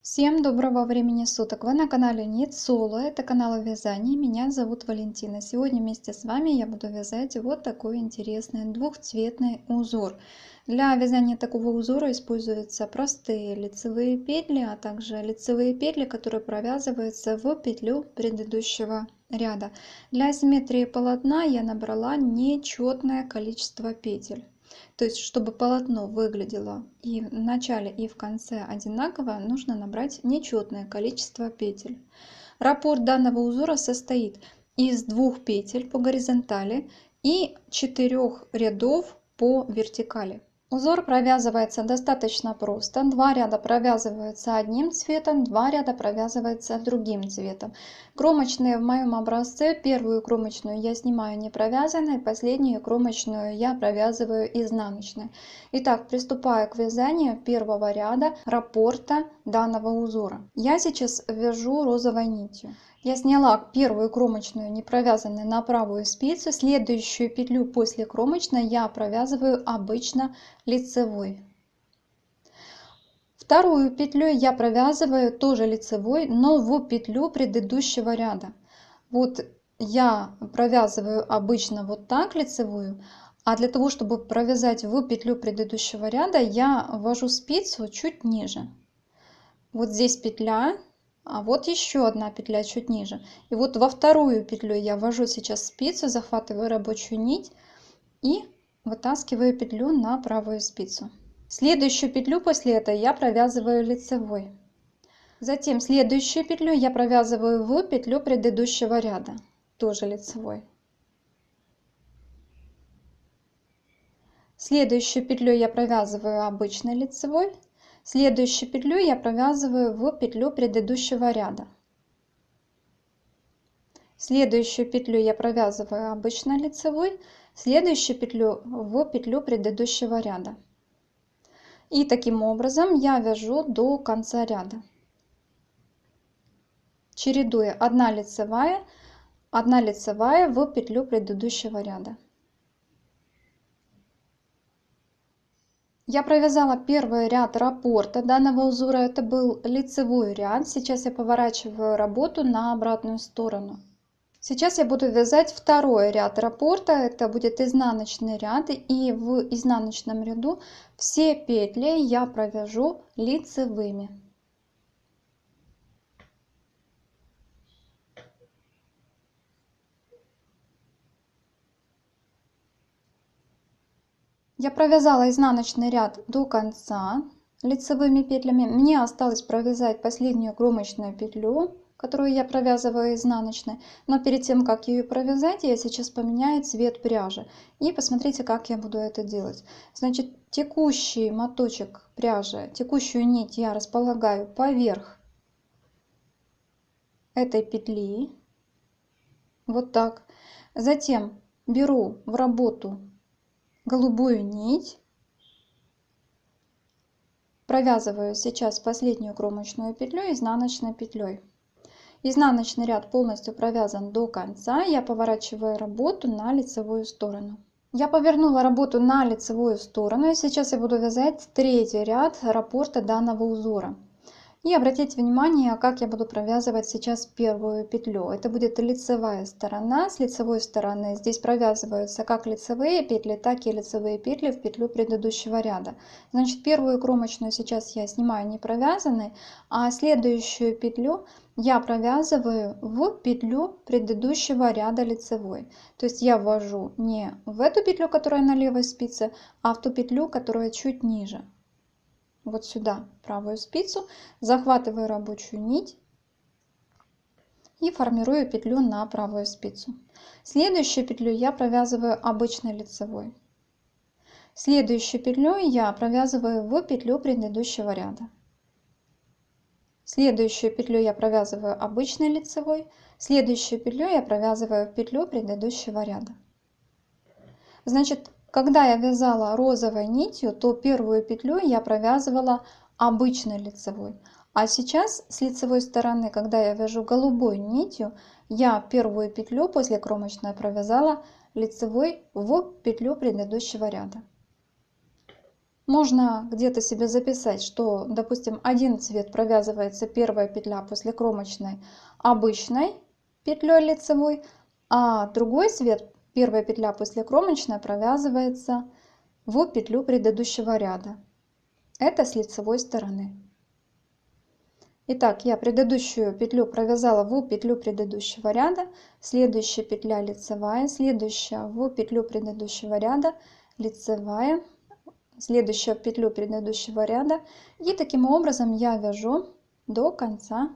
Всем доброго времени суток! Вы на канале Knit Solo, это канал о вязании. Меня зовут Валентина. Сегодня вместе с вами я буду вязать вот такой интересный двухцветный узор. Для вязания такого узора используются простые лицевые петли, а также лицевые петли, которые провязываются в петлю предыдущего ряда. Для симметрии полотна я набрала нечетное количество петель. То есть, чтобы полотно выглядело и в начале, и в конце одинаково, нужно набрать нечетное количество петель. Раппорт данного узора состоит из 2 петель по горизонтали и 4 рядов по вертикали. Узор провязывается достаточно просто. 2 ряда провязываются одним цветом, 2 ряда провязываются другим цветом. Кромочные в моем образце, первую кромочную я снимаю не провязанной, последнюю кромочную я провязываю изнаночной. Итак, приступаю к вязанию первого ряда раппорта данного узора. Я сейчас вяжу розовой нитью. Я сняла первую кромочную не провязанной на правую спицу, следующую петлю после кромочной я провязываю обычно лицевой. Вторую петлю я провязываю тоже лицевой, но в петлю предыдущего ряда. Вот я провязываю обычно вот так лицевую, а для того, чтобы провязать в петлю предыдущего ряда, я ввожу спицу чуть ниже. Вот здесь петля, а вот еще одна петля чуть ниже. И вот во вторую петлю я ввожу сейчас спицу, захватываю рабочую нить и вытаскиваю петлю на правую спицу. Следующую петлю после этого я провязываю лицевой. Затем следующую петлю я провязываю в петлю предыдущего ряда, тоже лицевой. Следующую петлю я провязываю обычной лицевой. Следующую петлю я провязываю в петлю предыдущего ряда. Следующую петлю я провязываю обычной лицевой. Следующую петлю в петлю предыдущего ряда. И таким образом я вяжу до конца ряда, чередуя одна лицевая в петлю предыдущего ряда. Я провязала первый ряд раппорта данного узора, это был лицевой ряд. Сейчас я поворачиваю работу на обратную сторону. Сейчас я буду вязать второй ряд раппорта, это будет изнаночный ряд, и в изнаночном ряду все петли я провяжу лицевыми. Я провязала изнаночный ряд до конца лицевыми петлями. Мне осталось провязать последнюю кромочную петлю, которую я провязываю изнаночной. Но перед тем, как ее провязать, я сейчас поменяю цвет пряжи. И посмотрите, как я буду это делать. Значит, текущий моточек пряжи, текущую нить я располагаю поверх этой петли. Вот так. Затем беру в работу голубую нить, провязываю сейчас последнюю кромочную петлю изнаночной петлей. Изнаночный ряд полностью провязан до конца, я поворачиваю работу на лицевую сторону. Я повернула работу на лицевую сторону, и сейчас я буду вязать третий ряд раппорта данного узора. И обратите внимание, как я буду провязывать сейчас первую петлю. Это будет лицевая сторона. С лицевой стороны здесь провязываются как лицевые петли, так и лицевые петли в петлю предыдущего ряда. Значит, первую кромочную сейчас я снимаю не провязанной, а следующую петлю я провязываю в петлю предыдущего ряда лицевой. То есть я ввожу не в эту петлю, которая на левой спице, а в ту петлю, которая чуть ниже. Вот сюда правую спицу, захватываю рабочую нить и формирую петлю на правую спицу. Следующую петлю я провязываю обычной лицевой. Следующую петлю я провязываю в петлю предыдущего ряда. Следующую петлю я провязываю обычной лицевой. Следующую петлю я провязываю в петлю предыдущего ряда. Значит, когда я вязала розовой нитью, то первую петлю я провязывала обычной лицевой. А сейчас с лицевой стороны, когда я вяжу голубой нитью, я первую петлю после кромочной провязала лицевой в петлю предыдущего ряда. Можно где-то себе записать, что, допустим, один цвет провязывается первая петля после кромочной обычной петлей лицевой, а другой цвет первая петля после кромочной провязывается в петлю предыдущего ряда. Это с лицевой стороны. Итак, я предыдущую петлю провязала в петлю предыдущего ряда, следующая петля лицевая, следующая в петлю предыдущего ряда, лицевая, следующая в петлю предыдущего ряда. И таким образом я вяжу до конца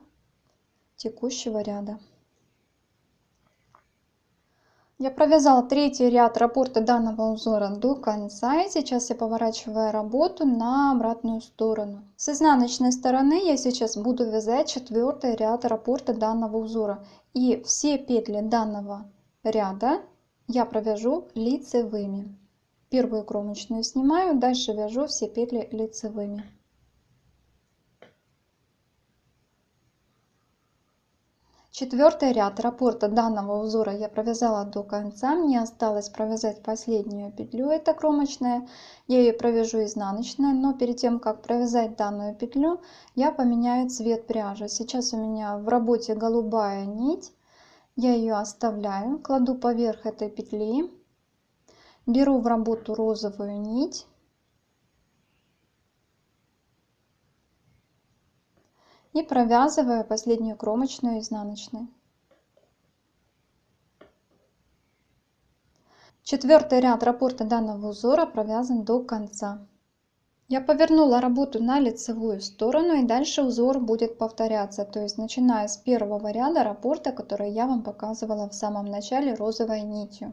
текущего ряда. Я провязала третий ряд раппорта данного узора до конца, и сейчас я поворачиваю работу на обратную сторону. С изнаночной стороны я сейчас буду вязать четвертый ряд раппорта данного узора, и все петли данного ряда я провяжу лицевыми. Первую кромочную снимаю, дальше вяжу все петли лицевыми. Четвертый ряд раппорта данного узора я провязала до конца. Мне осталось провязать последнюю петлю, это кромочная. Я ее провяжу изнаночной, но перед тем как провязать данную петлю, я поменяю цвет пряжи. Сейчас у меня в работе голубая нить, я ее оставляю, кладу поверх этой петли, беру в работу розовую нить. И провязываю последнюю кромочную изнаночной. Четвертый ряд раппорта данного узора провязан до конца. Я повернула работу на лицевую сторону, и дальше узор будет повторяться, то есть начиная с первого ряда раппорта, который я вам показывала в самом начале розовой нитью.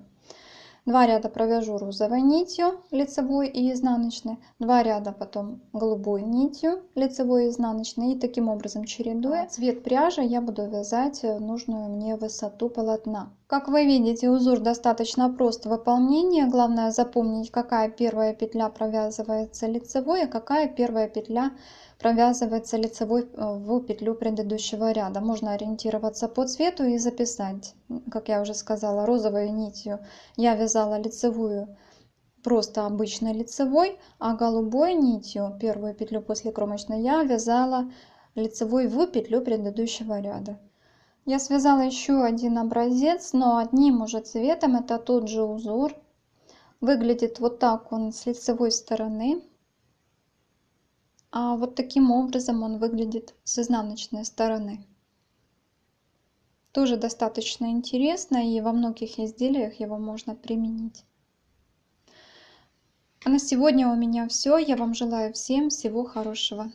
2 ряда провяжу розовой нитью лицевой и изнаночной, 2 ряда потом голубой нитью лицевой и изнаночной, и таким образом чередуя цвет пряжи я буду вязать нужную мне высоту полотна. Как вы видите, узор достаточно прост в выполнении, главное запомнить, какая первая петля провязывается лицевой, а какая первая петля провязывается лицевой в петлю предыдущего ряда. Можно ориентироваться по цвету и записать. Как я уже сказала, розовой нитью я вязала лицевую просто обычной лицевой, а голубой нитью первую петлю после кромочной я вязала лицевой в петлю предыдущего ряда. Я связала еще один образец, но одним уже цветом, это тот же узор. Выглядит вот так он с лицевой стороны. А вот таким образом он выглядит с изнаночной стороны. Тоже достаточно интересно, и во многих изделиях его можно применить. А на сегодня у меня все. Я вам желаю всем всего хорошего.